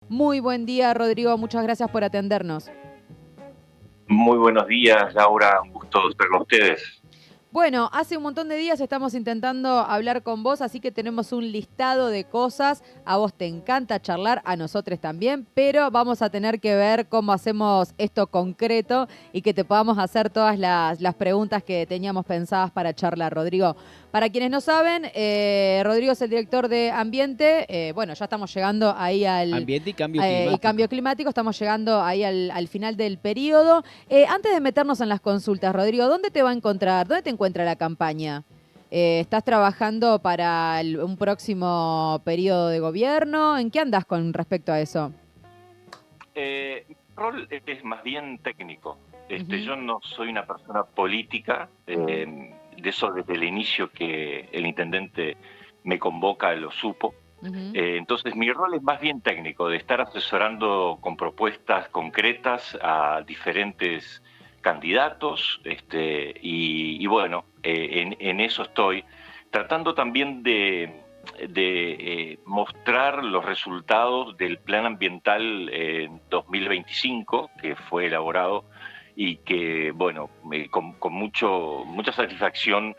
Muy buen día, Rodrigo. Muchas gracias por atendernos. Muy buenos días, Laura. Un gusto estar con ustedes. Bueno, hace un montón de días estamos intentando hablar con vos, así que tenemos un listado de cosas. A vos te encanta charlar, a nosotros también, pero vamos a tener que ver cómo hacemos esto concreto y que te podamos hacer todas las preguntas que teníamos pensadas para charlar, Rodrigo. Para quienes no saben, Rodrigo es el director de Ambiente. Bueno, ya estamos llegando ahí Ambiente y cambio y cambio climático. climático, estamos llegando ahí al final del periodo. Antes de meternos en las consultas, Rodrigo, ¿dónde te va a encontrar? ¿Dónde te encuentra la campaña? ¿Estás trabajando para un próximo periodo de gobierno? ¿En qué andas con respecto a eso? Mi rol es más bien técnico. Ujú. Yo no soy una persona política. De eso desde el inicio que el intendente me convoca lo supo. Ujú. Entonces mi rol es más bien técnico, de estar asesorando con propuestas concretas a diferentes candidatos, y bueno, en eso estoy, tratando también de mostrar los resultados del Plan Ambiental en 2025, que fue elaborado y que, bueno, mucha satisfacción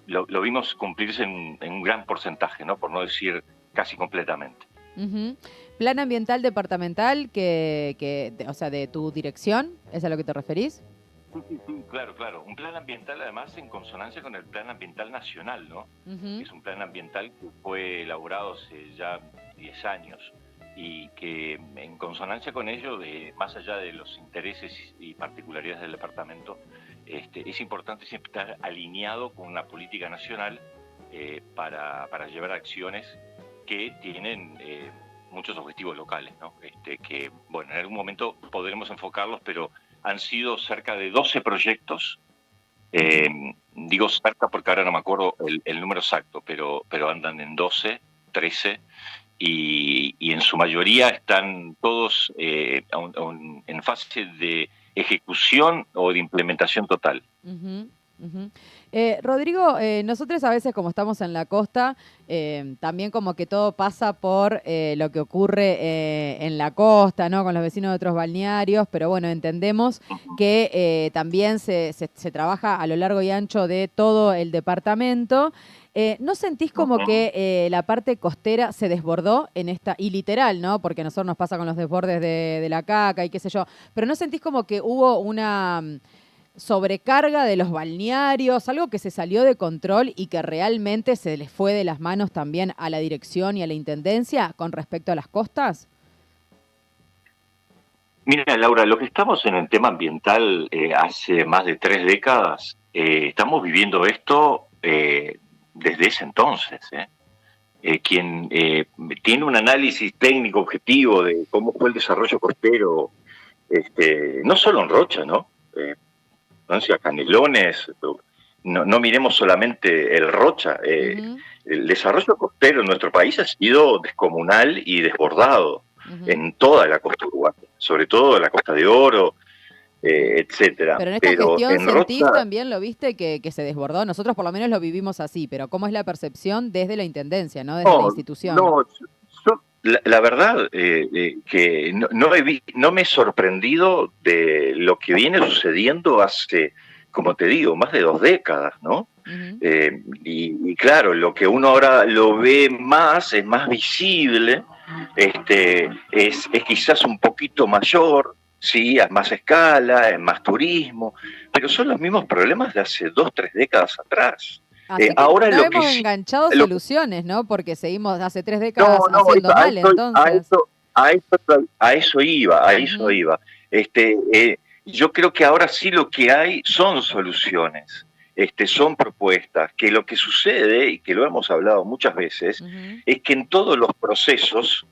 lo vimos cumplirse en un gran porcentaje, ¿no? Por no decir casi completamente. Ujú. Plan ambiental departamental o sea, de tu dirección, ¿es a lo que te referís? Sí, sí, sí, claro, claro. Un plan ambiental además en consonancia con el Plan Ambiental Nacional, ¿no? Que Ujú. es un plan ambiental que fue elaborado hace ya 10 años y que en consonancia con ello, más allá de los intereses y particularidades del departamento, es importante siempre estar alineado con una política nacional para llevar acciones que tienen muchos objetivos locales, ¿no? Que, bueno, en algún momento podremos enfocarlos, pero han sido cerca de 12 proyectos. Ujú. Digo cerca porque ahora no me acuerdo el número exacto, pero andan en 12, 13, y en su mayoría están todos en fase de ejecución o de implementación total. Ujú, ujú. Rodrigo, nosotros a veces como estamos en la costa, también como que todo pasa por lo que ocurre en la costa, ¿no? Con los vecinos de otros balnearios, pero bueno, entendemos que también se trabaja a lo largo y ancho de todo el departamento. ¿No sentís como que la parte costera se desbordó en esta, y literal, ¿no? Porque a nosotros nos pasa con los desbordes de la Caca y qué sé yo, pero ¿no sentís como que hubo una sobrecarga de los balnearios, algo que se salió de control y que realmente se les fue de las manos también a la dirección y a la intendencia con respecto a las costas? Mira, Laura, lo que estamos en el tema ambiental hace más de 3 décadas, estamos viviendo esto desde ese entonces. Quien tiene un análisis técnico objetivo de cómo fue el desarrollo costero, no solo en Rocha, ¿no? Entonces, a Canelones, no miremos solamente el Rocha. Ujú, El desarrollo costero en nuestro país ha sido descomunal y desbordado ujú. en toda la costa uruguaya, sobre todo en la Costa de Oro, etcétera. Pero en esta Pero gestión en Rocha, sentís también, ¿lo viste, que se desbordó? Nosotros por lo menos lo vivimos así, pero ¿cómo es la percepción desde la intendencia, ¿no? Desde la no, institución. no, la verdad que no me he sorprendido de lo que viene sucediendo hace, como te digo, más de 2 décadas, ¿no? Ujú. Y claro, lo que uno ahora lo ve más, es más visible, es quizás un poquito mayor, sí, a más escala, en más turismo, pero son los mismos problemas de hace 2, 3 décadas atrás. Así que Ahora no lo que hemos sí, enganchado lo, soluciones, ¿no? Porque seguimos hace 3 décadas no, no, haciendo mal, entonces. a eso iba, a eso Ujú, iba. Yo creo que ahora sí lo que hay son soluciones, son propuestas, que lo que sucede, y que lo hemos hablado muchas veces, ujú, es que en todos los procesos,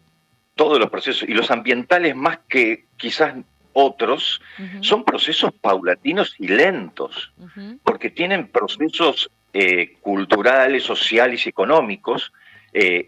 y los ambientales más que quizás otros, ujú, son procesos paulatinos y lentos, ujú. porque tienen procesos culturales, sociales y económicos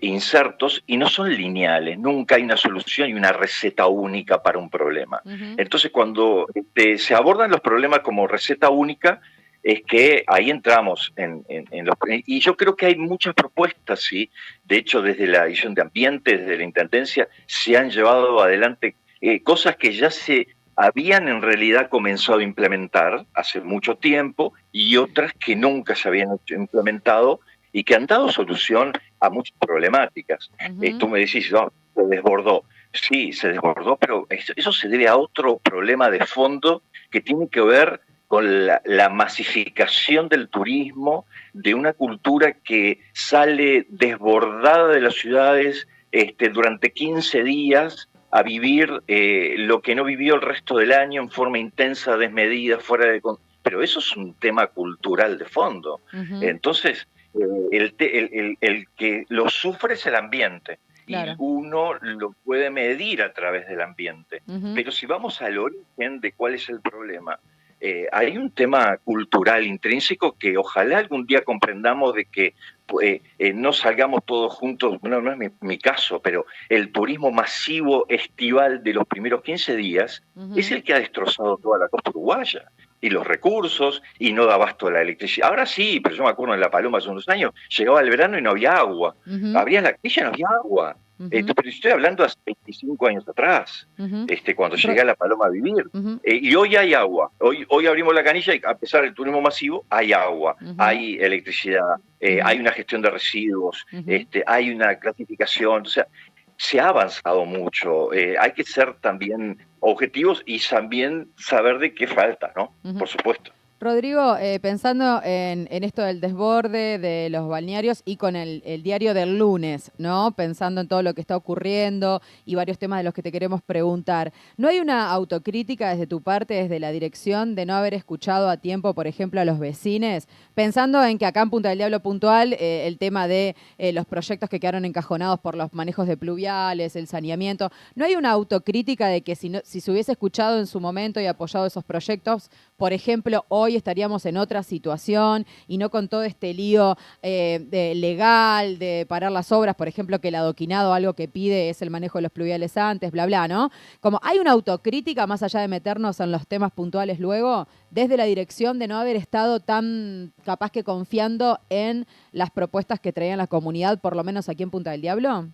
insertos, y no son lineales. Nunca hay una solución y una receta única para un problema. Ujú. Entonces, cuando se abordan los problemas como receta única, es que ahí entramos en los... Y yo creo que hay muchas propuestas, sí. De hecho, desde la Dirección de Ambiente, desde la Intendencia, se han llevado adelante cosas que ya se habían en realidad comenzado a implementar hace mucho tiempo y otras que nunca se habían implementado y que han dado solución a muchas problemáticas. Tú me decís, no, se desbordó. Sí, se desbordó, pero eso se debe a otro problema de fondo que tiene que ver con la masificación del turismo, de una cultura que sale desbordada de las ciudades durante 15 días a vivir lo que no vivió el resto del año en forma intensa, desmedida, fuera de... Pero eso es un tema cultural de fondo. Entonces, el que lo sufre es el ambiente. Claro. Y uno lo puede medir a través del ambiente. Pero si vamos al origen de cuál es el problema, hay un tema cultural intrínseco que ojalá algún día comprendamos de que no salgamos todos juntos, no es mi caso, pero el turismo masivo estival de los primeros 15 días es el que ha destrozado toda la costa uruguaya y los recursos, y no da abasto a la electricidad. Ahora sí, pero yo me acuerdo en La Paloma hace unos años, llegaba el verano y no había agua. Abrías la crilla y no había agua. Pero estoy hablando hace 25 años atrás, cuando llegué a La Paloma a vivir. Y hoy hay agua. Hoy abrimos la canilla y a pesar del turismo masivo, hay agua, hay electricidad, hay una gestión de residuos, hay una clasificación. O sea, se ha avanzado mucho. Hay que ser también objetivos y también saber de qué falta, ¿no? Por supuesto. Rodrigo, pensando en esto del desborde de los balnearios y con el diario del lunes, ¿no? Pensando en todo lo que está ocurriendo y varios temas de los que te queremos preguntar, ¿no hay una autocrítica desde tu parte, desde la dirección, de no haber escuchado a tiempo, por ejemplo, a los vecinos? Pensando en que acá en Punta del Diablo puntual, el tema de los proyectos que quedaron encajonados por los manejos de pluviales, el saneamiento, ¿no hay una autocrítica de que si se hubiese escuchado en su momento y apoyado esos proyectos, por ejemplo, hoy estaríamos en otra situación y no con todo este lío legal de parar las obras, por ejemplo, que el adoquinado algo que pide es el manejo de los pluviales antes, bla, bla, ¿no? Como hay una autocrítica, más allá de meternos en los temas puntuales luego, desde la dirección de no haber estado tan capaz que confiando en las propuestas que traían la comunidad, por lo menos aquí en Punta del Diablo.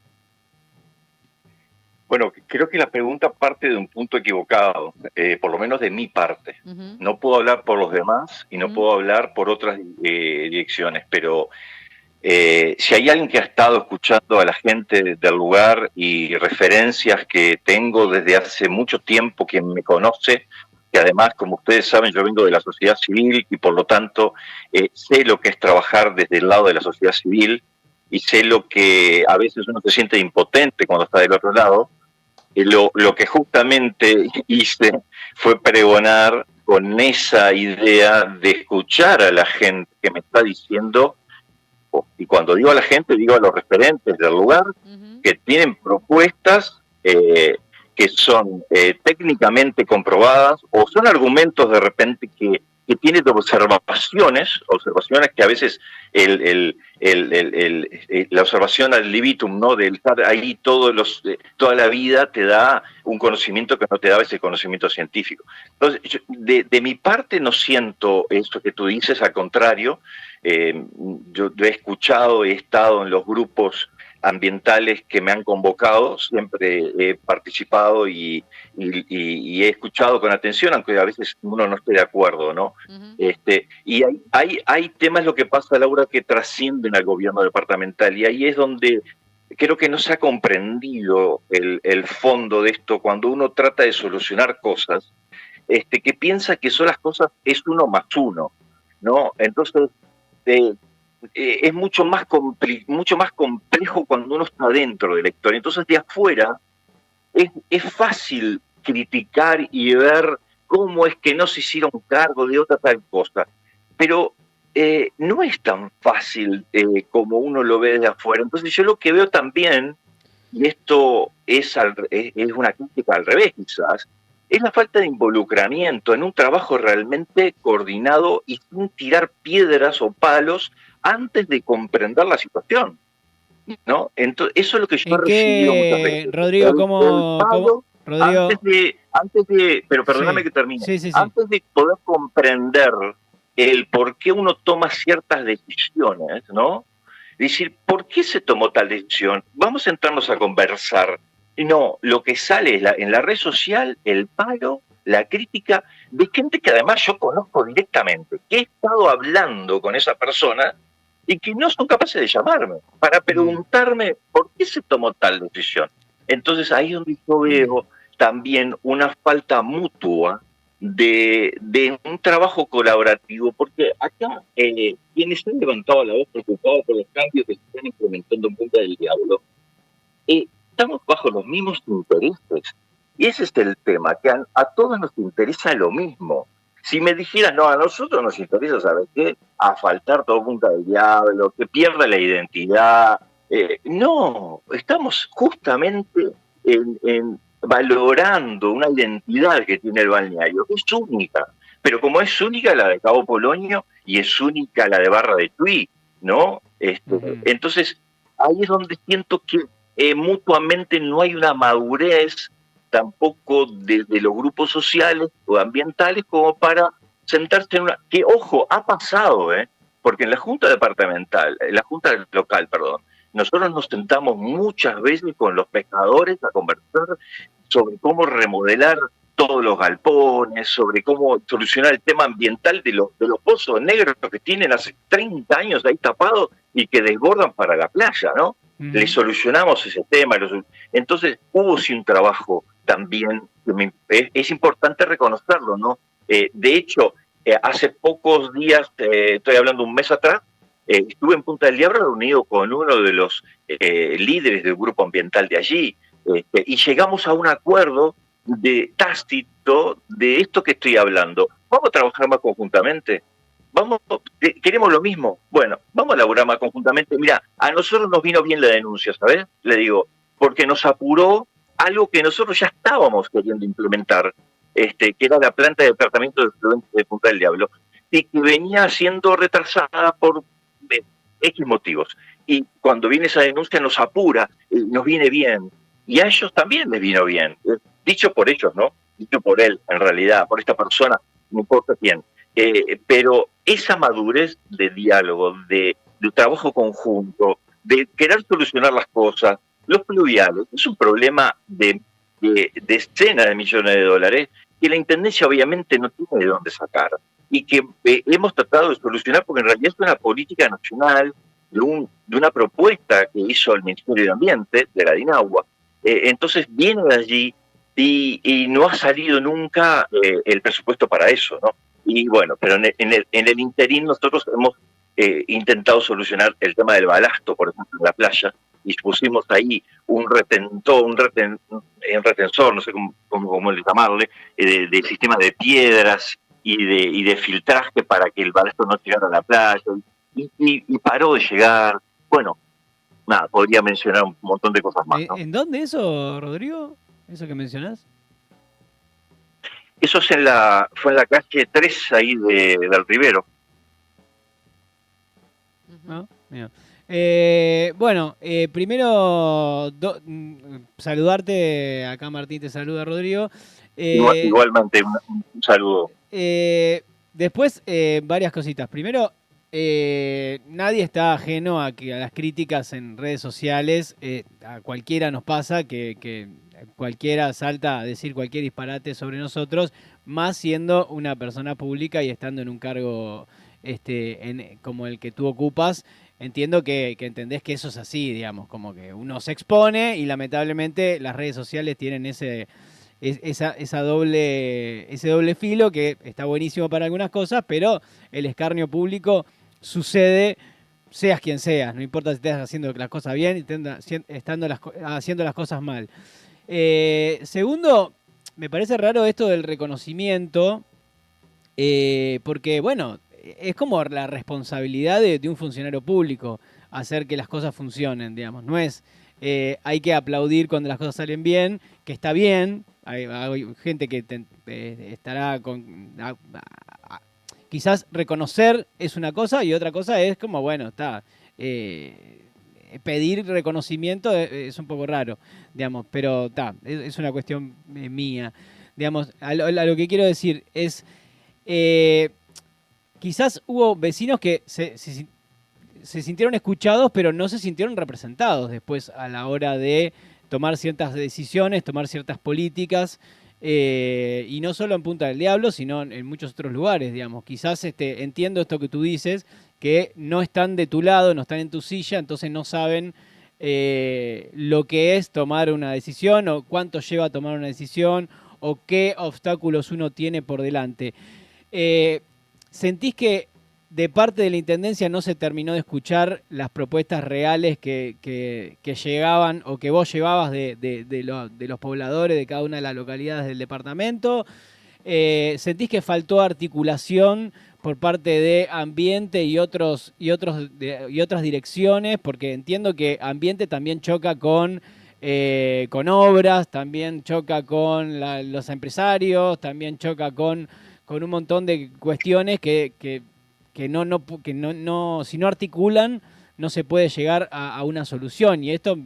Bueno, creo que la pregunta parte de un punto equivocado, por lo menos de mi parte. No puedo hablar por los demás y no puedo hablar por otras direcciones, pero si hay alguien que ha estado escuchando a la gente del lugar y referencias que tengo desde hace mucho tiempo, quien me conoce, que además, como ustedes saben, yo vengo de la sociedad civil y por lo tanto sé lo que es trabajar desde el lado de la sociedad civil y sé lo que a veces uno se siente impotente cuando está del otro lado. Lo que justamente hice fue pregonar con esa idea de escuchar a la gente que me está diciendo, y cuando digo a la gente, digo a los referentes del lugar, que tienen propuestas que son técnicamente comprobadas o son argumentos de repente que tienen observaciones que a veces la observación ad libitum, ¿no? De estar ahí toda la vida te da un conocimiento que no te daba ese conocimiento científico. Entonces, de mi parte no siento esto que tú dices, al contrario, yo he escuchado, he estado en los grupos ambientales que me han convocado, siempre he participado y he escuchado con atención, aunque a veces uno no esté de acuerdo, ¿no? Y hay temas, lo que pasa, Laura, que trascienden al gobierno departamental, y ahí es donde creo que no se ha comprendido el fondo de esto, cuando uno trata de solucionar cosas, que piensa que son las cosas, es 1 más 1, ¿no? Entonces, es mucho más complejo cuando uno está dentro de la historia. Entonces, de afuera es fácil criticar y ver cómo es que no se hicieron cargo de otra tal cosa, pero no es tan fácil como uno lo ve desde afuera. Entonces, yo lo que veo también, y esto es una crítica al revés quizás, es la falta de involucramiento en un trabajo realmente coordinado y sin tirar piedras o palos antes de comprender la situación, ¿no? Entonces, eso es lo que yo he recibido muchas veces. Rodrigo, ¿cómo? Rodrigo, antes de, pero perdóname que termine. Sí. Antes de poder comprender el por qué uno toma ciertas decisiones, ¿no? Es decir, ¿por qué se tomó tal decisión? Vamos a sentarnos a conversar. No, lo que sale es en la red social, el palo, la crítica de gente que además yo conozco directamente, que he estado hablando con esa persona y que no son capaces de llamarme para preguntarme por qué se tomó tal decisión. Entonces ahí es donde yo veo también una falta mutua de un trabajo colaborativo, porque acá quienes han levantado la voz preocupados por los cambios que se están implementando en Punta del Diablo, estamos bajo los mismos intereses. Y ese es el tema, que a todos nos interesa lo mismo. Si me dijeras, no, a nosotros nos interesa, ¿sabes qué? Asfaltar todo Punta del Diablo, que pierda la identidad. No, estamos justamente en valorando una identidad que tiene el balneario, que es única. Pero como es única la de Cabo Polonio y es única la de Barra de Tui, ¿no? Entonces, ahí es donde siento que mutuamente no hay una madurez tampoco de los grupos sociales o ambientales como para sentarse en una... Que, ojo, ha pasado, porque en la Junta Departamental, en la Junta Local, perdón, nosotros nos sentamos muchas veces con los pescadores a conversar sobre cómo remodelar todos los galpones, sobre cómo solucionar el tema ambiental de los pozos negros que tienen hace 30 años ahí tapados y que desbordan para la playa, ¿no? Le solucionamos ese tema. Entonces hubo sí un trabajo también, es importante reconocerlo, ¿no? De hecho, hace pocos días, estoy hablando un mes atrás, estuve en Punta del Diablo reunido con uno de los líderes del grupo ambiental de allí, y llegamos a un acuerdo de tácito de esto que estoy hablando. ¿Vamos a trabajar más conjuntamente? ¿Queremos lo mismo? Bueno, vamos a laburar más conjuntamente. Mira, a nosotros nos vino bien la denuncia, ¿sabes? Le digo, porque nos apuró algo que nosotros ya estábamos queriendo implementar, que era la planta de tratamiento de efluentes de Punta del Diablo, y que venía siendo retrasada por X motivos. Y cuando viene esa denuncia nos apura, nos viene bien. Y a ellos también les vino bien. Dicho por ellos, ¿no? Dicho por él, en realidad, por esta persona, no importa quién. Pero esa madurez de diálogo, de trabajo conjunto, de querer solucionar las cosas, los pluviales, es un problema de decenas de millones de dólares que la Intendencia obviamente no tiene de dónde sacar y que hemos tratado de solucionar porque en realidad es una política nacional de una propuesta que hizo el Ministerio de Ambiente, de la DINAGUA. Entonces viene de allí y no ha salido nunca el presupuesto para eso, ¿no? Y bueno, pero en el interín nosotros hemos intentado solucionar el tema del balasto, por ejemplo, en la playa, y pusimos ahí un retensor, no sé cómo llamarle, de sistema de piedras y de filtraje para que el balasto no llegara a la playa, y paró de llegar. Bueno, nada, podría mencionar un montón de cosas más, ¿no? ¿En dónde eso, Rodrigo? ¿Eso que mencionás? Eso fue en la calle 3 ahí del Rivero. ¿No? Mira. Bueno, primero saludarte, acá Martín te saluda, Rodrigo. Igualmente, un saludo. Después, varias cositas. Primero, nadie está ajeno a las críticas en redes sociales. A cualquiera nos pasa que cualquiera salta a decir cualquier disparate sobre nosotros, más siendo una persona pública y estando en un cargo como el que tú ocupas. Entiendo que entendés que eso es así, digamos, como que uno se expone y lamentablemente las redes sociales tienen ese doble filo que está buenísimo para algunas cosas, pero el escarnio público sucede, seas quien seas, no importa si estás haciendo las cosas bien y haciendo las cosas mal. Segundo, me parece raro esto del reconocimiento, porque, bueno, es como la responsabilidad de un funcionario público hacer que las cosas funcionen, digamos. No es hay que aplaudir cuando las cosas salen bien, que está bien. Hay gente que estará con... quizás reconocer es una cosa y otra cosa es como, bueno, está... pedir reconocimiento es un poco raro, digamos, pero está, es una cuestión mía. Digamos, a lo que quiero decir es... quizás hubo vecinos que se sintieron escuchados, pero no se sintieron representados después a la hora de tomar ciertas decisiones, tomar ciertas políticas, y no solo en Punta del Diablo, sino en muchos otros lugares, digamos. Quizás entiendo esto que tú dices, que no están de tu lado, no están en tu silla, entonces no saben lo que es tomar una decisión, o cuánto lleva a tomar una decisión, o qué obstáculos uno tiene por delante. ¿Sentís que de parte de la Intendencia no se terminó de escuchar las propuestas reales que llegaban o que vos llevabas de los pobladores de cada una de las localidades del departamento? ¿Sentís que faltó articulación por parte de Ambiente y otras direcciones? Porque entiendo que Ambiente también choca con obras, también choca con los empresarios, también choca con un montón de cuestiones que si no articulan, no se puede llegar a una solución. Y esto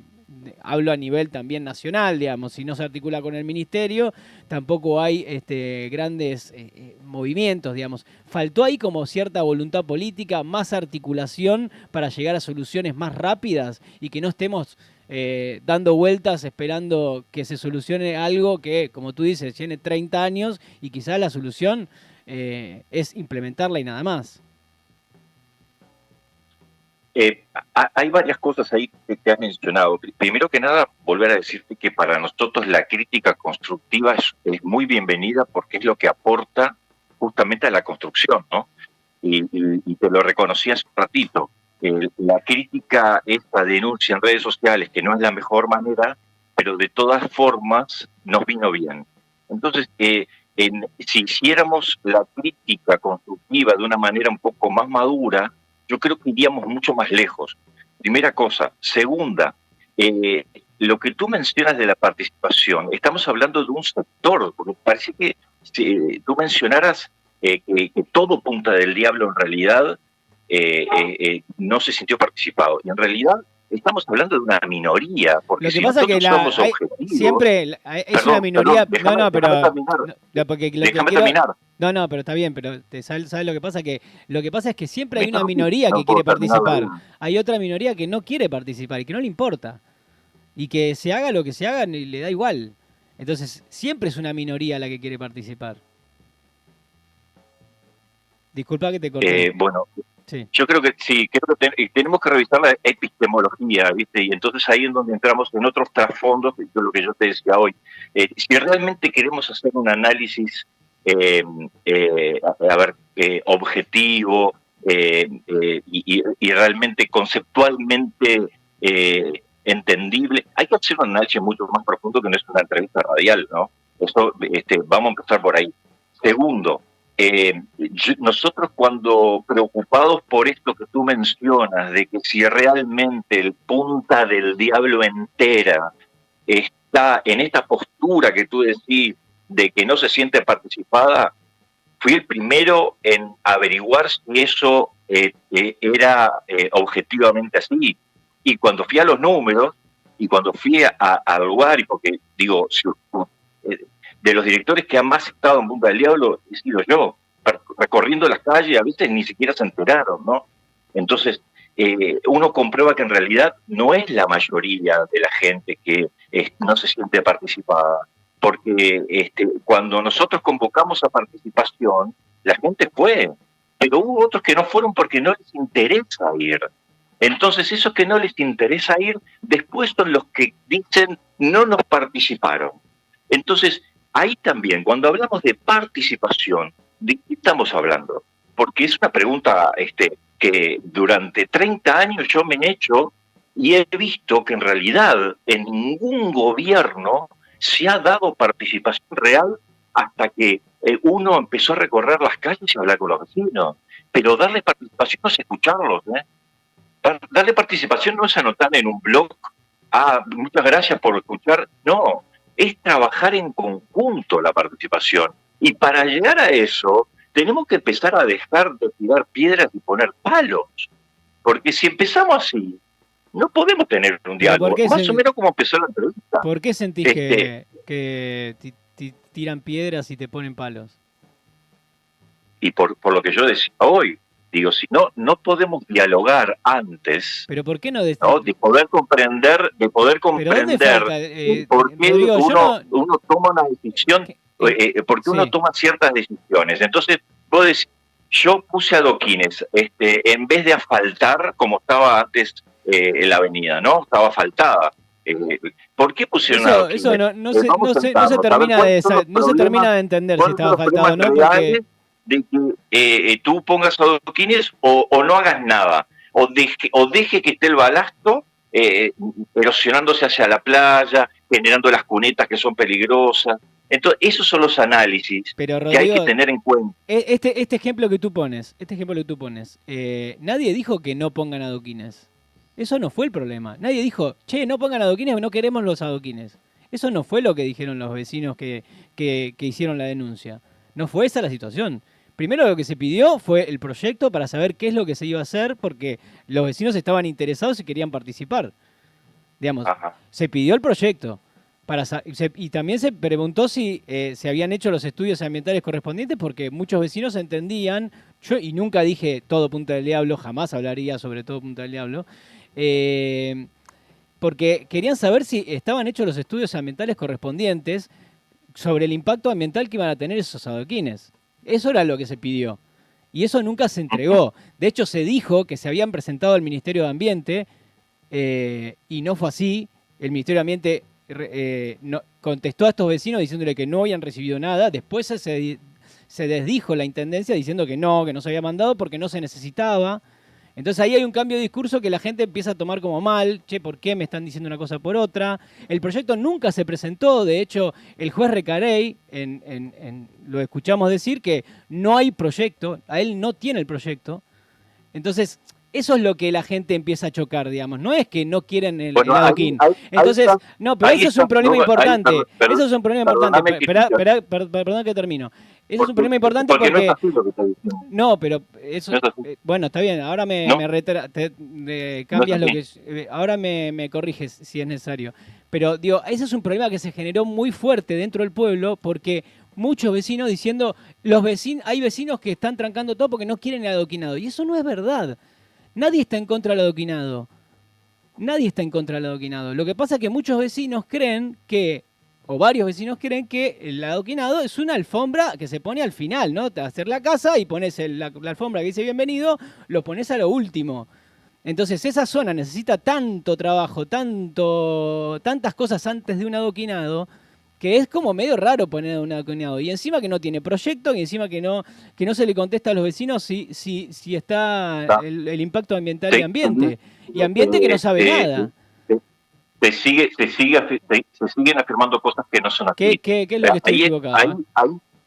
hablo a nivel también nacional, digamos. Si no se articula con el ministerio, tampoco hay grandes movimientos, digamos. Faltó ahí como cierta voluntad política, más articulación para llegar a soluciones más rápidas y que no estemos dando vueltas esperando que se solucione algo que, como tú dices, tiene 30 años y quizás la solución es implementarla y nada más. Hay varias cosas ahí que te has mencionado. Primero que nada, volver a decirte que para nosotros la crítica constructiva es muy bienvenida porque es lo que aporta justamente a la construcción, ¿no? Y te lo reconocí hace un ratito. La crítica, esta denuncia en redes sociales, que no es la mejor manera, pero de todas formas nos vino bien. Entonces, si hiciéramos la crítica constructiva de una manera un poco más madura, yo creo que iríamos mucho más lejos. Primera cosa. Segunda, lo que tú mencionas de la participación, estamos hablando de un sector, porque parece que si tú mencionaras que todo Punta del Diablo en realidad no se sintió participado. Y en realidad estamos hablando de una minoría, porque lo que pasa que somos objetivos, siempre es una minoría. Déjame terminar. No, pero está bien, pero ¿sabes lo que pasa? Que lo que pasa es que siempre hay una minoría que quiere participar. Hay otra minoría que no quiere participar y que no le importa. Y que se haga lo que se haga le da igual. Entonces, siempre es una minoría la que quiere participar. Disculpa que te corté. Bueno, sí. Yo creo que sí, tenemos que revisar la epistemología, ¿viste? Y entonces ahí es donde entramos en otros trasfondos, lo que yo te decía hoy. Si realmente queremos hacer un análisis objetivo y realmente conceptualmente entendible, hay que hacer un análisis mucho más profundo que no es una entrevista radial, ¿no? Eso, vamos a empezar por ahí. Segundo, nosotros cuando preocupados por esto que tú mencionas, de que si realmente el Punta del Diablo entera está en esta postura que tú decís de que no se siente participada, fui el primero en averiguar si eso era objetivamente así. Y cuando fui a los números y cuando fui al lugar, y porque digo, de los directores que han más estado en Punta del Diablo, he sido yo, recorriendo las calles, a veces ni siquiera se enteraron, ¿no? Entonces, uno comprueba que en realidad no es la mayoría de la gente que no se siente participada, porque cuando nosotros convocamos a participación, la gente fue, pero hubo otros que no fueron porque no les interesa ir. Entonces, esos que no les interesa ir, después son los que dicen no nos participaron. Entonces, ahí también, cuando hablamos de participación, ¿de qué estamos hablando? Porque es una pregunta que durante 30 años yo me he hecho y he visto que en realidad en ningún gobierno se ha dado participación real hasta que uno empezó a recorrer las calles y hablar con los vecinos. Pero darle participación no es escucharlos, ¿eh? Darle participación no es anotar en un blog, muchas gracias por escuchar, no. Es trabajar en conjunto la participación. Y para llegar a eso, tenemos que empezar a dejar de tirar piedras y poner palos. Porque si empezamos así, no podemos tener un diálogo. Más o menos como empezó la entrevista. ¿Por qué sentís que tiran piedras y te ponen palos? y por lo que yo decía hoy, digo, si no podemos dialogar antes, Pero ¿por qué no ¿no? De poder comprender ¿Pero dónde falta, por qué Rodrigo? uno toma una decisión, porque uno toma ciertas decisiones. Entonces, vos decís, yo puse adoquines, en vez de asfaltar como estaba antes la avenida, ¿no? Estaba asfaltada. ¿Por qué pusieron adoquines? Eso no se termina de entender si estaba asfaltado o no, porque de que tú pongas adoquines o no hagas nada, o deje que esté el balasto erosionándose hacia la playa, generando las cunetas que son peligrosas. Entonces, esos son los análisis, pero, Rodrigo, que hay que tener en cuenta. Este ejemplo que tú pones, nadie dijo que no pongan adoquines. Eso no fue el problema. Nadie dijo, che, no pongan adoquines, no queremos los adoquines. Eso no fue lo que dijeron los vecinos que hicieron la denuncia. No fue esa la situación. Primero lo que se pidió fue el proyecto para saber qué es lo que se iba a hacer, porque los vecinos estaban interesados y querían participar. Digamos, se pidió el proyecto. Y también se preguntó si se habían hecho los estudios ambientales correspondientes, porque muchos vecinos entendían, y nunca dije todo Punta del Diablo, jamás hablaría sobre todo Punta del Diablo, porque querían saber si estaban hechos los estudios ambientales correspondientes sobre el impacto ambiental que iban a tener esos adoquines. Eso era lo que se pidió. Y eso nunca se entregó. De hecho, se dijo que se habían presentado al Ministerio de Ambiente y no fue así. El Ministerio de Ambiente contestó a estos vecinos diciéndole que no habían recibido nada. Después se desdijo la Intendencia diciendo que no se había mandado porque no se necesitaba. Entonces ahí hay un cambio de discurso que la gente empieza a tomar como mal. Che, ¿por qué me están diciendo una cosa por otra? El proyecto nunca se presentó. De hecho, el juez Recarey, lo escuchamos decir que no hay proyecto. A él no tiene el proyecto. Entonces, eso es lo que la gente empieza a chocar, digamos. No es que no quieren el adoquín. Entonces, no, pero eso es un problema importante. Eso es un problema importante. Perdón que termino. Eso es un problema importante porque... No, pero eso... bueno, está bien. Ahora cambias lo que... Ahora me corriges si es necesario. Pero, digo, ese es un problema que se generó muy fuerte dentro del pueblo porque muchos vecinos diciendo... hay vecinos que están trancando todo porque no quieren el adoquinado. Y eso no es verdad. Nadie está en contra del adoquinado. Lo que pasa es que muchos vecinos creen que, o varios vecinos creen que el adoquinado es una alfombra que se pone al final, ¿no? Te vas a hacer la casa y pones la alfombra que dice bienvenido, lo pones a lo último. Entonces esa zona necesita tanto trabajo, tantas cosas antes de un adoquinado, que es como medio raro poner un adoquinado. Y encima que no tiene proyecto, y encima que no se le contesta a los vecinos si está el impacto ambiental y ambiente. Y ambiente que no sabe nada. Se siguen afirmando cosas que no son así. ¿Qué es lo que estoy equivocado?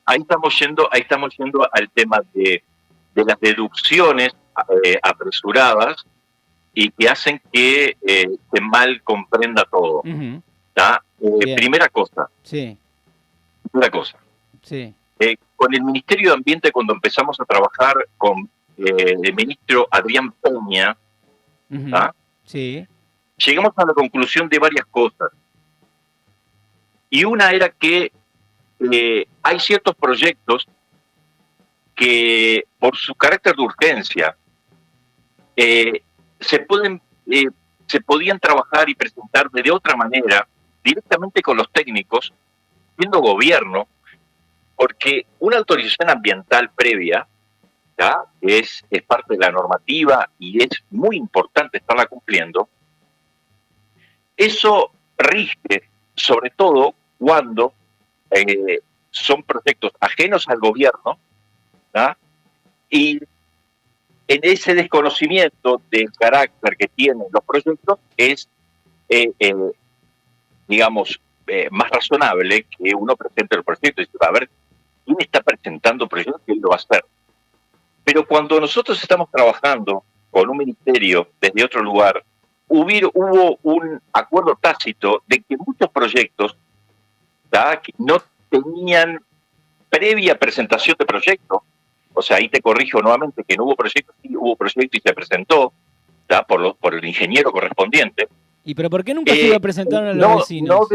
Ahí estamos yendo al tema de las deducciones apresuradas y que hacen que se mal comprenda todo. Uh-huh. Primera cosa. Sí. Con el Ministerio de Ambiente, cuando empezamos a trabajar con el ministro Adrián Peña, uh-huh. Sí. Llegamos a la conclusión de varias cosas. Y una era que hay ciertos proyectos que, por su carácter de urgencia, se podían trabajar y presentar de otra manera, directamente con los técnicos, siendo gobierno, porque una autorización ambiental previa, ¿ya? Es parte de la normativa y es muy importante estarla cumpliendo. Eso rige, sobre todo cuando son proyectos ajenos al gobierno, ¿ya? Y en ese desconocimiento del carácter que tienen los proyectos es digamos, más razonable que uno presente el proyecto y dice, a ver, ¿quién está presentando proyectos? ¿Quién lo va a hacer? Pero cuando nosotros estamos trabajando con un ministerio desde otro lugar, hubo un acuerdo tácito de que muchos proyectos, ¿tá?, que no tenían previa presentación de proyecto, o sea, ahí te corrijo nuevamente que no hubo proyecto, sí hubo proyecto y se presentó, ¿tá?, por el ingeniero correspondiente. ¿Y pero por qué nunca se lo presentaron a los vecinos?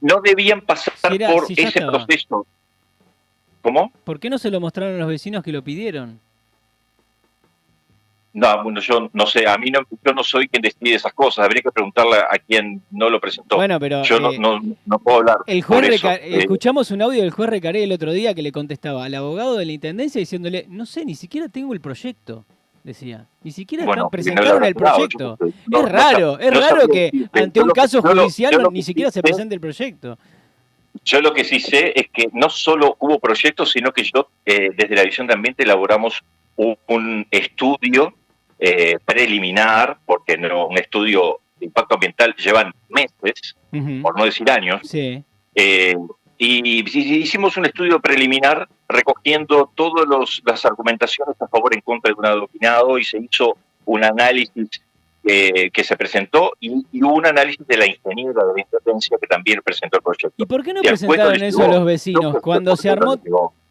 No debían pasar por ese proceso. ¿Cómo? ¿Por qué no se lo mostraron a los vecinos que lo pidieron? No, bueno, yo no sé, yo no soy quien decide esas cosas, habría que preguntarle a quien no lo presentó. Bueno, pero Yo no puedo hablar el por juez eso. escuchamos un audio del juez Recaré el otro día que le contestaba al abogado de la intendencia diciéndole, no sé, ni siquiera tengo el proyecto, decía. Ni siquiera presentaron el proyecto. Es raro que ante un caso judicial ni siquiera se presente el proyecto. Yo lo que sí sé es que no solo hubo proyectos, sino que desde la División de Ambiente elaboramos un estudio preliminar, porque un estudio de impacto ambiental llevan meses, por no decir años, sí. Y hicimos un estudio preliminar recogiendo todas las argumentaciones a favor y en contra de un adoquinado, y se hizo un análisis que se presentó, y hubo un análisis de la ingeniera de la Intendencia que también presentó el proyecto. ¿Y por qué no presentaron eso a los vecinos cuando se armó?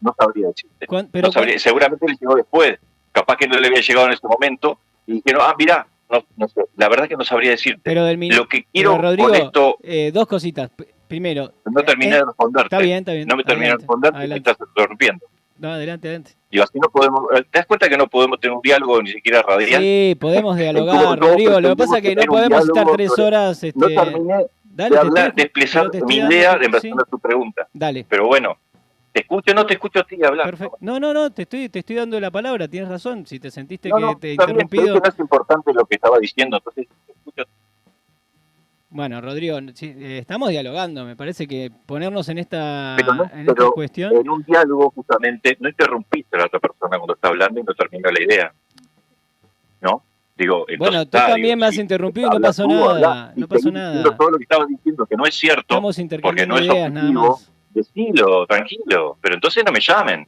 No sabría decirte. Seguramente les llegó después. Capaz que no le había llegado en ese momento y dijeron, mirá, no sé, la verdad que no sabría decirte. Pero lo que quiero Rodrigo, con esto... dos cositas. Primero... No terminé de responderte. Está bien. No me terminé de responderte y me estás interrumpiendo. No, adelante. Y así no podemos... ¿Te das cuenta que no podemos tener un diálogo ni siquiera radial? Sí, podemos dialogar, Rodrigo. Lo que pasa es que no podemos estar 3 horas... No terminé de expresar mi idea en relación a tu pregunta. Dale. Pero bueno... ¿Te escucho o no te escucho a ti hablar? Perfecto. No, te estoy dando la palabra, tienes razón. Si te sentiste que te he interrumpido. Bien, pero no es importante lo que estaba diciendo, entonces te escucho. Bueno, Rodrigo, sí, estamos dialogando, me parece que ponernos en esta cuestión... En un diálogo, justamente, no interrumpiste a la otra persona cuando está hablando y no termina la idea. ¿No? Digo, bueno, tú también me has interrumpido y no pasó nada. No pasó nada. Todo lo que estabas diciendo que no es cierto, estamos intercambiando porque no ideas, nada más. Decilo, tranquilo, pero entonces no me llamen.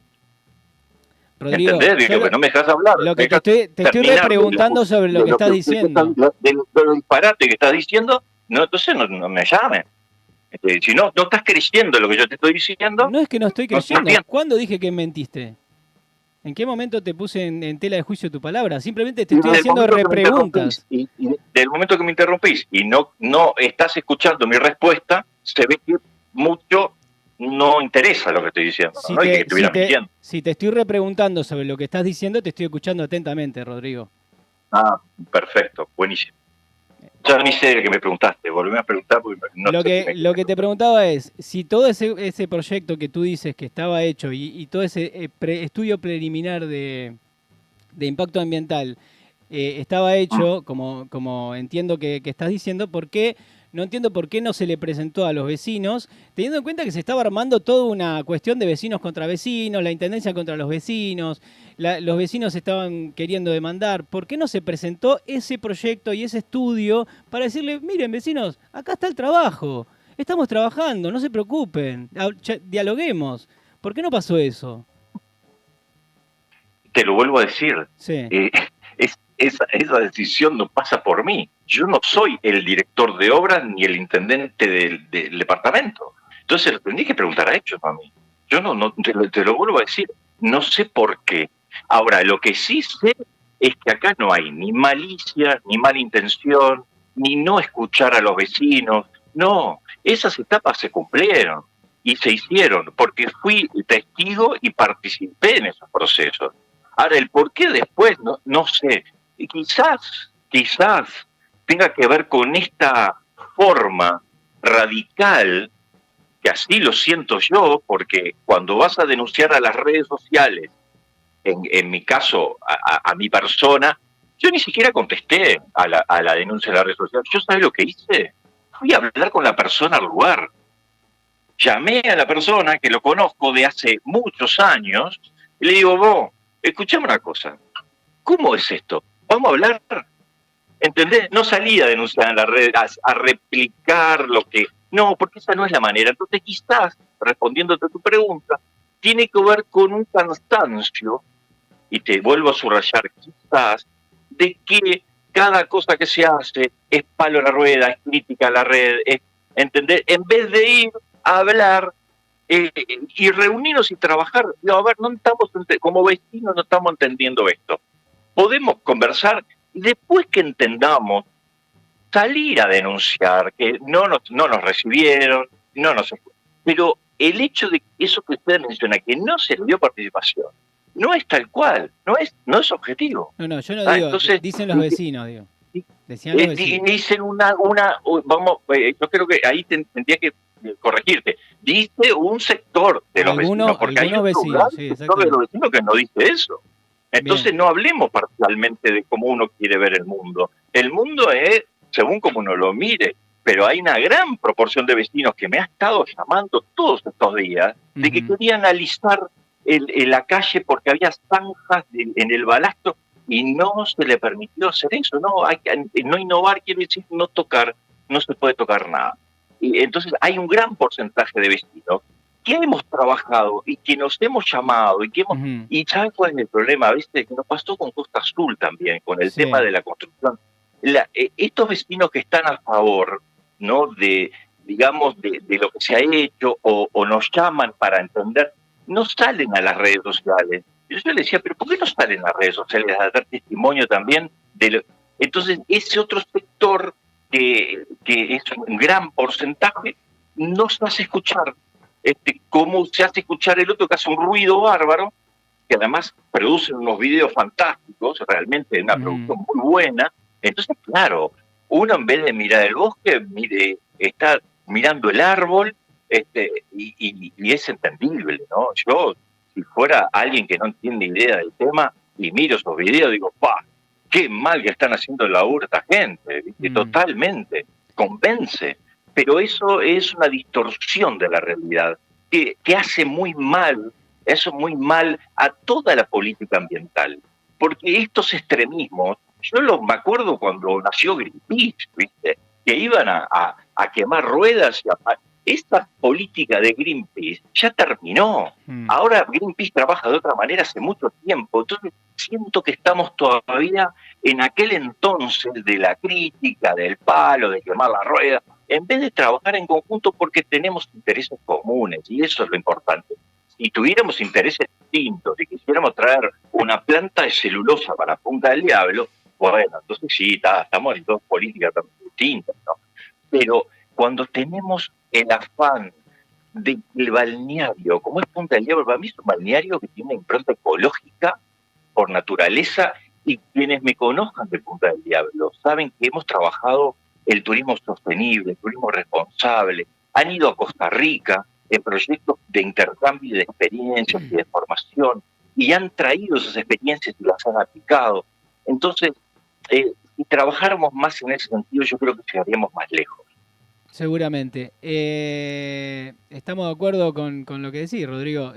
Rodrigo, ¿entendés? Digo, que no me dejas hablar. Lo que te estoy repreguntando sobre lo que estás diciendo. De lo disparate que estás diciendo, entonces no me llamen. Si no estás creyendo lo que yo te estoy diciendo... No es que no estoy creyendo. ¿Cuándo dije que mentiste? ¿En qué momento te puse en tela de juicio tu palabra? Simplemente te estoy haciendo repreguntas. Y del momento que me interrumpís y no estás escuchando mi respuesta, se ve que mucho... no interesa lo que estoy diciendo. Si te estoy repreguntando sobre lo que estás diciendo, te estoy escuchando atentamente, Rodrigo. Perfecto, buenísimo. Ya ni sé de qué me preguntaste, volveme a preguntar. Porque no lo que te preguntaba es, si todo ese proyecto que tú dices que estaba hecho y todo ese estudio preliminar de impacto ambiental estaba hecho, como entiendo que estás diciendo, ¿por qué? No entiendo por qué no se le presentó a los vecinos, teniendo en cuenta que se estaba armando toda una cuestión de vecinos contra vecinos, la intendencia contra los vecinos, los vecinos estaban queriendo demandar. ¿Por qué no se presentó ese proyecto y ese estudio para decirle, miren vecinos, acá está el trabajo, estamos trabajando, no se preocupen, dialoguemos? ¿Por qué no pasó eso? Te lo vuelvo a decir. Sí. Esa decisión no pasa por mí. Yo no soy el director de obras ni el intendente del departamento. Entonces, tendría que preguntar a ellos a mí. Yo te lo vuelvo a decir, no sé por qué. Ahora, lo que sí sé es que acá no hay ni malicia, ni mala intención, ni no escuchar a los vecinos. No, esas etapas se cumplieron y se hicieron porque fui testigo y participé en esos procesos. Ahora, el por qué después, no sé. Y quizás tenga que ver con esta forma radical, que así lo siento yo, porque cuando vas a denunciar a las redes sociales, en mi caso, a mi persona, yo ni siquiera contesté a la denuncia de la red social. ¿Yo sabés lo que hice? Fui a hablar con la persona al lugar. Llamé a la persona que lo conozco de hace muchos años y le digo, vos, escuchame una cosa, ¿cómo es esto? ¿Vamos a hablar? ¿Entendés? No salí a denunciar en la red, a replicar lo que... No, porque esa no es la manera. Entonces quizás, respondiéndote a tu pregunta, tiene que ver con un cansancio, y te vuelvo a subrayar quizás, de que cada cosa que se hace es palo en la rueda, es crítica a la red, ¿entendés? En vez de ir a hablar y reunirnos y trabajar, no, a ver, como vecinos no estamos entendiendo esto. Podemos conversar y después que entendamos, salir a denunciar que no nos recibieron, pero el hecho de eso que usted menciona, que no se le dio participación, no es tal cual, no es objetivo. No, yo no digo, entonces, dicen los vecinos, digo. Decían los vecinos. Dicen yo creo que ahí tendría que corregirte. Dice un sector de los vecinos, porque hay un sector de los vecinos que no dice eso. Entonces bien, no hablemos parcialmente de cómo uno quiere ver el mundo. El mundo es según como uno lo mire, pero hay una gran proporción de vecinos que me ha estado llamando todos estos días de que querían alisar la calle porque había zanjas en el balastro y no se le permitió hacer eso. No innovar quiere decir no tocar, no se puede tocar nada. Y entonces hay un gran porcentaje de vecinos que hemos trabajado y que nos hemos llamado y que hemos... Y ¿sabes cuál es el problema? ¿Viste? Que nos pasó con Costa Azul también, con el tema de la construcción. Estos vecinos que están a favor, ¿no? digamos, de lo que se ha hecho o nos llaman para entender, no salen a las redes sociales. Yo le decía, pero ¿por qué no salen a las redes sociales a dar testimonio también de lo... Entonces, ese otro sector que es un gran porcentaje, no se hace escuchar. Cómo se hace escuchar el otro que hace un ruido bárbaro, que además produce unos videos fantásticos, realmente una producción muy buena. Entonces, claro, uno en vez de mirar el bosque, está mirando el árbol, y es entendible, ¿no? Yo, si fuera alguien que no entiende idea del tema y miro esos videos, digo, ¡pah! ¡Qué mal que están haciendo el laburo esta gente! ¿Viste? Totalmente, convence. Pero eso es una distorsión de la realidad que hace muy mal a toda la política ambiental. Porque estos extremismos, me acuerdo cuando nació Greenpeace, ¿viste? Que iban a quemar ruedas. Esta política de Greenpeace ya terminó. Ahora Greenpeace trabaja de otra manera hace mucho tiempo. Entonces siento que estamos todavía en aquel entonces de la crítica, del palo, de quemar la rueda, en vez de trabajar en conjunto porque tenemos intereses comunes, y eso es lo importante. Si tuviéramos intereses distintos y quisiéramos traer una planta de celulosa para Punta del Diablo, bueno, entonces sí, estamos en dos políticas también distintas, ¿no? Pero cuando tenemos el afán del balneario, como es Punta del Diablo, para mí es un balneario que tiene una impronta ecológica por naturaleza, y quienes me conozcan de Punta del Diablo saben que hemos trabajado el turismo sostenible, el turismo responsable, han ido a Costa Rica en proyectos de intercambio de experiencias y de formación, y han traído esas experiencias y las han aplicado. Entonces, si trabajáramos más en ese sentido, yo creo que llegaríamos más lejos. Seguramente. Estamos de acuerdo con lo que decís, Rodrigo.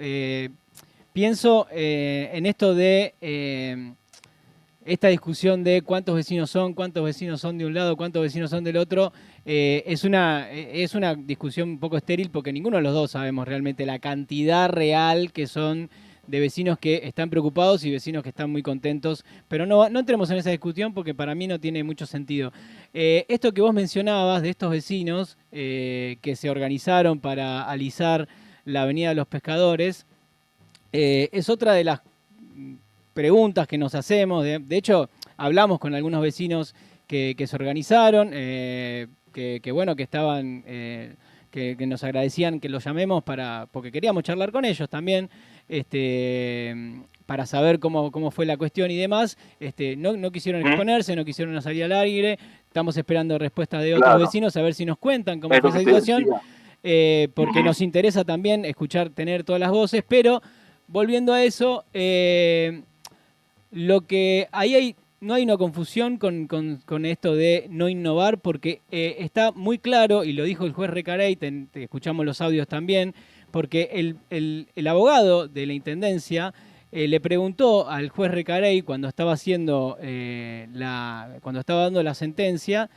Pienso en esto de esta discusión de cuántos vecinos son de un lado, cuántos vecinos son del otro. Es una discusión un poco estéril porque ninguno de los dos sabemos realmente la cantidad real que son de vecinos que están preocupados y vecinos que están muy contentos. Pero no entremos en esa discusión porque para mí no tiene mucho sentido. Esto que vos mencionabas de estos vecinos que se organizaron para alisar la Avenida de los Pescadores, es otra de las preguntas que nos hacemos. De hecho, hablamos con algunos vecinos que se organizaron, que bueno, que estaban, que nos agradecían que los llamemos porque queríamos charlar con ellos también, para saber cómo fue la cuestión y demás. No quisieron exponerse, no quisieron salir al aire. Estamos esperando respuestas de otros vecinos a ver si nos cuentan cómo fue esa situación, porque nos interesa también tener todas las voces, pero volviendo a eso, lo que no hay una confusión con esto de no innovar, porque está muy claro, y lo dijo el juez Recarey, escuchamos los audios también, porque el abogado de la Intendencia le preguntó al juez Recarey cuando estaba dando la sentencia,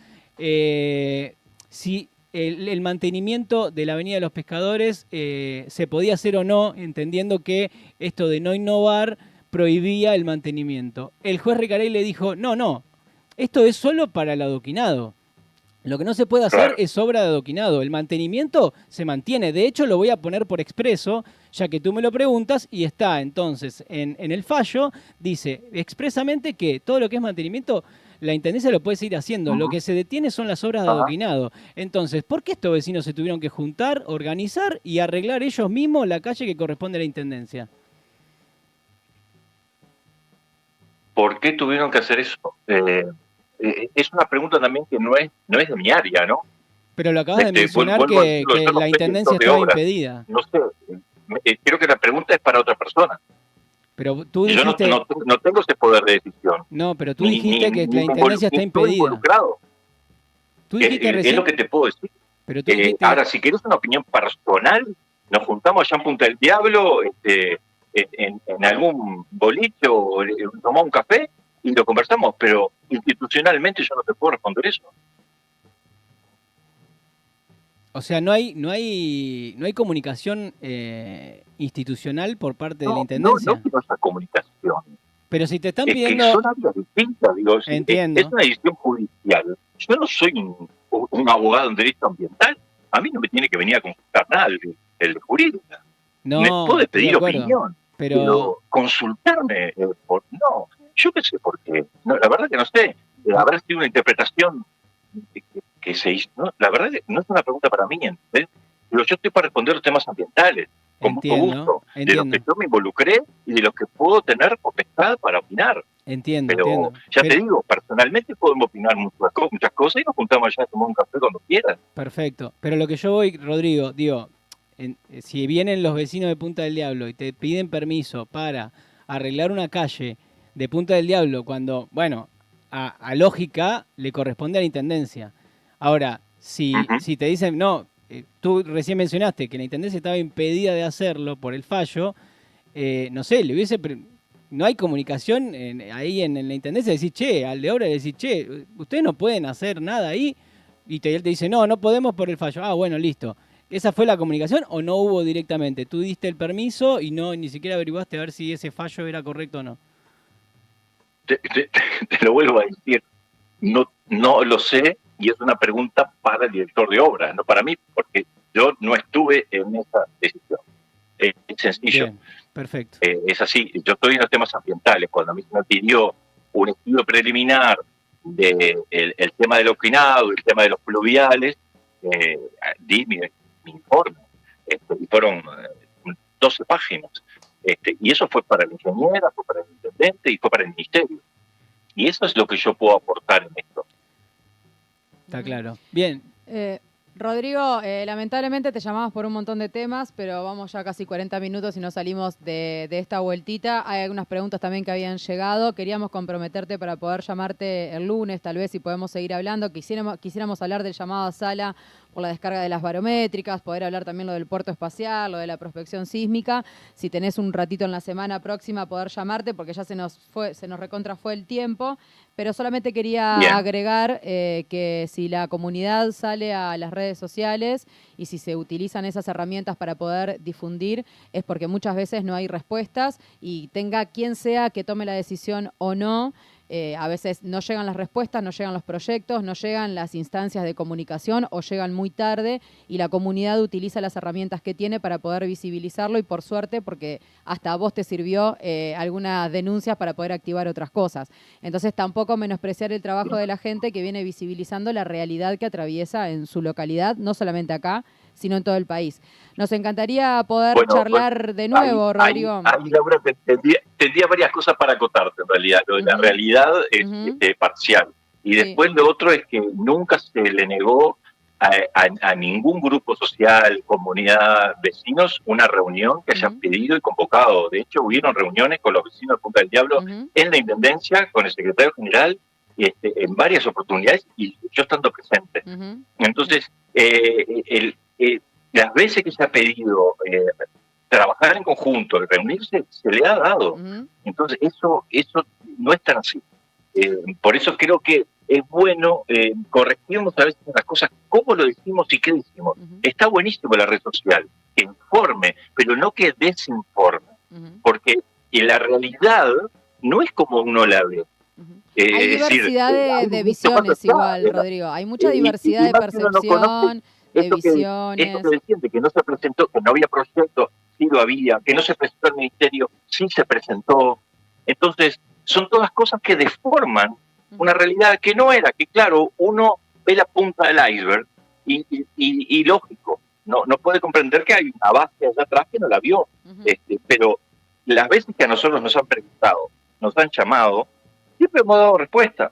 si el mantenimiento de la Avenida de los Pescadores se podía hacer o no, entendiendo que esto de no innovar prohibía el mantenimiento. El juez Recarey le dijo, no, esto es solo para el adoquinado. Lo que no se puede hacer es obra de adoquinado. El mantenimiento se mantiene. De hecho, lo voy a poner por expreso, ya que tú me lo preguntas, y está entonces en el fallo, dice expresamente que todo lo que es mantenimiento la intendencia lo puede seguir haciendo. Lo que se detiene son las obras de adoquinado. Entonces, ¿por qué estos vecinos se tuvieron que juntar, organizar y arreglar ellos mismos la calle que corresponde a la intendencia? ¿Por qué tuvieron que hacer eso? Es una pregunta también que no es de mi área, ¿no? Pero lo acabas de mencionar que la intendencia estaba impedida. No sé, creo que la pregunta es para otra persona. Pero tú dijiste... Yo no tengo ese poder de decisión. No, pero tú dijiste que la intendencia está impedida. Tú dijiste recién... Es lo que te puedo decir. Pero tú dijiste... Ahora, si querés una opinión personal, nos juntamos allá en Punta del Diablo, en algún boliche o tomamos un café y lo conversamos, pero institucionalmente yo no te puedo responder eso. O sea, no hay comunicación institucional por parte de la intendencia. No esa comunicación. Pero si te están pidiendo... Que son áreas distintas, digo. Entiendo. Es una decisión judicial. Yo no soy un abogado en derecho ambiental. A mí no me tiene que venir a consultar nada el de jurídica. No, me puede pedir opinión, pero consultarme. No, yo qué sé por qué. No, la verdad que no sé. Habrá sido una interpretación que se hizo. ¿No? La verdad que no es una pregunta para mí, ¿entendés? Pero yo estoy para responder los temas ambientales, con mucho gusto, de los que yo me involucré y de los que puedo tener potestad para opinar. Pero ya te digo, personalmente podemos opinar muchas cosas y nos juntamos allá a tomar un café cuando quieras. Perfecto. Pero lo que yo voy, Rodrigo, digo, si vienen los vecinos de Punta del Diablo y te piden permiso para arreglar una calle de Punta del Diablo cuando, bueno, a lógica le corresponde a la intendencia. Ahora, si te dicen, no, tú recién mencionaste que la intendencia estaba impedida de hacerlo por el fallo, no sé, no hay comunicación ahí en la intendencia de decir, che, al de obra de decir, che, ustedes no pueden hacer nada ahí, y él te dice, no podemos por el fallo. Ah, bueno, listo. ¿Esa fue la comunicación o no hubo directamente? Tú diste el permiso y ni siquiera averiguaste a ver si ese fallo era correcto o no. Te lo vuelvo a decir, no lo sé, y es una pregunta para el director de obra, no para mí, porque yo no estuve en esa decisión. Es sencillo. Bien, perfecto. Es así, yo estoy en los temas ambientales. Cuando a mí se me pidió un estudio preliminar del el tema del adoquinado, el tema de los pluviales, di mi informe, y fueron 12 páginas. Y eso fue para la ingeniera, fue para el intendente y fue para el ministerio. Y eso es lo que yo puedo aportar en esto. Está claro. Bien. Rodrigo, lamentablemente te llamamos por un montón de temas, pero vamos ya casi 40 minutos y no salimos de esta vueltita. Hay algunas preguntas también que habían llegado. Queríamos comprometerte para poder llamarte el lunes, tal vez, si podemos seguir hablando. Quisiéramos hablar del llamado a sala por la descarga de las barométricas, poder hablar también lo del puerto espacial, lo de la prospección sísmica. Si tenés un ratito en la semana próxima, poder llamarte, porque ya se nos recontra fue el tiempo. Pero solamente quería agregar que si la comunidad sale a las redes sociales y si se utilizan esas herramientas para poder difundir, es porque muchas veces no hay respuestas y tenga quien sea que tome la decisión o no, a veces no llegan las respuestas, no llegan los proyectos, no llegan las instancias de comunicación o llegan muy tarde y la comunidad utiliza las herramientas que tiene para poder visibilizarlo y por suerte, porque hasta a vos te sirvió algunas denuncias para poder activar otras cosas. Entonces tampoco menospreciar el trabajo de la gente que viene visibilizando la realidad que atraviesa en su localidad, no solamente acá, sino en todo el país. Nos encantaría poder charlar de nuevo, Rodrigo. Ahí, Laura, tendría varias cosas para acotarte, en realidad. Lo de la realidad es parcial. Y después lo otro es que nunca se le negó a ningún grupo social, comunidad, vecinos, una reunión que hayan pedido y convocado. De hecho, hubieron reuniones con los vecinos de Punta del Diablo en la Intendencia, con el secretario general, en varias oportunidades, y yo estando presente. Entonces, las veces que se ha pedido trabajar en conjunto, reunirse, se le ha dado. Entonces, eso no es tan así. Por eso creo que es bueno corregirnos a veces las cosas, cómo lo decimos y qué decimos. Está buenísimo la red social, que informe, pero no que desinforme, porque la realidad no es como uno la ve. Hay diversidad de visiones igual, Rodrigo. Hay mucha diversidad de percepción, de visiones. Esto que decían de que no se presentó, que no había proyecto, sí lo había, que no se presentó al ministerio, sí se presentó. Entonces, son todas cosas que deforman una realidad que no era, que claro, uno ve la punta del iceberg y lógico, no puede comprender que hay una base allá atrás que no la vio. Pero las veces que a nosotros nos han preguntado, nos han llamado, siempre hemos dado respuesta.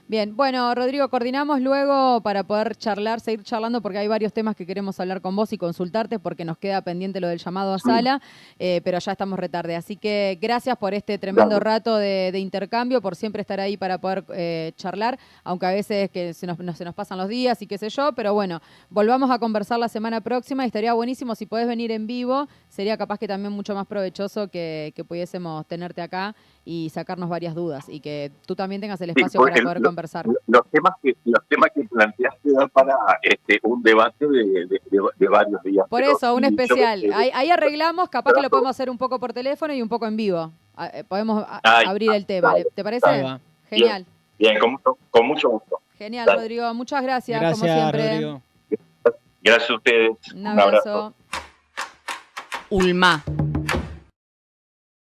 Bien, bueno, Rodrigo, coordinamos luego para poder seguir charlando, porque hay varios temas que queremos hablar con vos y consultarte, porque nos queda pendiente lo del llamado a sala, pero ya estamos retarde. Así que gracias por este tremendo rato de intercambio, por siempre estar ahí para poder charlar, aunque a veces que se nos pasan los días y qué sé yo, pero bueno, volvamos a conversar la semana próxima y estaría buenísimo si podés venir en vivo, sería capaz que también mucho más provechoso que pudiésemos tenerte acá y sacarnos varias dudas y que tú también tengas el espacio para poder conversar. Los temas que planteaste dan para un debate de varios días. Por eso, un especial. Ahí arreglamos, capaz que lo podemos hacer un poco por teléfono y un poco en vivo. Podemos abrir el tema. ¿Te parece? Genial. Bien, con mucho gusto. Genial, Rodrigo. Muchas gracias, como siempre. Rodrigo. Gracias a ustedes. Un abrazo. Ulma.